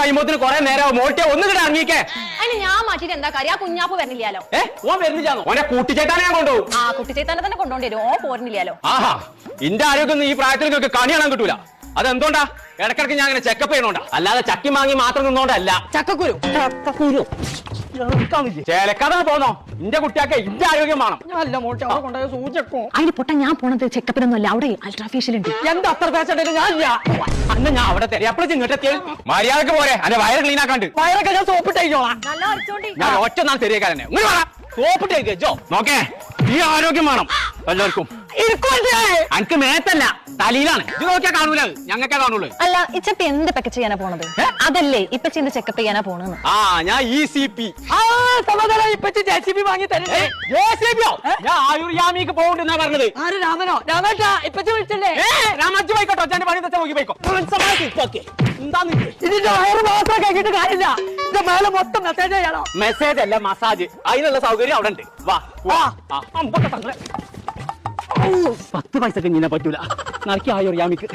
കഴിയുമ്പോത്തിന് കുറെ നേരം മോട്ടെ ഒന്ന് കിട്ടാൻ ഇറങ്ങിക്കേ. അതിന് ഞാൻ മാറ്റിട്ട് എന്താ കാര്യം? ആ കുഞ്ഞാപ്പ് വരുന്നില്ലല്ലോ. ഓൻ വരുന്നില്ലാന്നോ? ഓനെ കൂട്ടിച്ചേട്ടാനെ ഞാൻ കൊണ്ടുപോകും. ആ കുട്ടിച്ചേത്താനെ തന്നെ കൊണ്ടോണ്ടി വരും. ഓൻ പോരുന്നില്ലല്ലോ. ആഹാ, ഇന്റെ ആരോഗ്യം ഈ പ്രായത്തിലേക്ക് കണി കാണാൻ കിട്ടൂല. അതെന്തോണ്ടാ? ഇടക്കിടക്ക് ഞാൻ അങ്ങനെ ചെക്കപ്പ് ചെയ്യണോണ്ടാ, അല്ലാതെ ചക്കി മാങ്ങി മാത്രം നിന്നോണ്ടല്ല. ചക്കക്കുരു ചേലക്കാതെ പോന്നോ? ഇന്റെ കുട്ടിയാക്കെ ഇന്റെ ആരോഗ്യം വേണം. അല്ല മോട്ടെ അവിടെ കൊണ്ടുപോയ സൂചക്കോ. അതിന് പൊട്ട ഞാൻ പോണത് ചെക്കപ്പിനൊന്നും അല്ല, അവിടെ അൾട്രാഫേഷ്യൽ ഉണ്ട്. എന്താ അത്ര പേശണ്ടല്ലോ? ഞാൻ അന്ന് ഞാൻ അവിടെ തരാം. എപ്പോഴും ഇങ്ങോട്ട് എത്തിയാൽ മര്യാദക്ക് പോരെ. അല്ലെ വയറ് ക്ലീൻ ആക്കാണ്ട്. വയറൊക്കെ ഞാൻ സോപ്പിട്ടേക്കോളാം. നല്ല അടിച്ചോണ്ടി. ഞാൻ ഒറ്റ നാൾ തരികക്കാരനെ ഇങ്ങനെ വേണം. സോപ്പിട്ടേക്കോ നോക്കേ. ഈ ആരോഗ്യം വേണം എല്ലാവർക്കും. എനിക്ക് മേത്തല്ല തലയിലാണ്. ഇത് നോക്കിയാ കാണൂല, ഞങ്ങൾക്കേ കാണുള്ളൂ. അല്ല ഇച്ചപ്പ എന്ത് പെക്കച്ച് ചെയ്യാനാ പോണത്? അതല്ലേ ഇപ്പൊ ചെന്ന് ചെക്കപ്പ് ചെയ്യാനാ പോണെന്ന്. ആ ഞാൻ ECP. JCB വാങ്ങി തരേ. ഞാൻ ആയുർയാമിക്ക് പോകണ്ടെന്നാ പറഞ്ഞത്. ആര് രാമനോ? രാമേട്ടാ ഇപ്പച്ചി വിളിച്ചല്ലേ? രാമജ് പോയിക്കോട്ടോ. അച്ഛന്റെ പണി തെറ്റാ നോക്കി പോയിക്കോ. ഇതിന്റെ വയറ് മാത്രം കേട്ടിട്ട് കാര്യമില്ല. ഇതിന്റെ മേലെ മൊത്തം മെസ്സേജ് ചെയ്യണോ? മെസ്സേജ് അല്ല മസാജ്. അതിനുള്ള സൗകര്യം അവിടെ ഉണ്ട്. വാ 10 പൈസക്ക് ഇങ്ങനെ പറ്റൂല. നറുക്കി ആയുർയാമിക്ക്.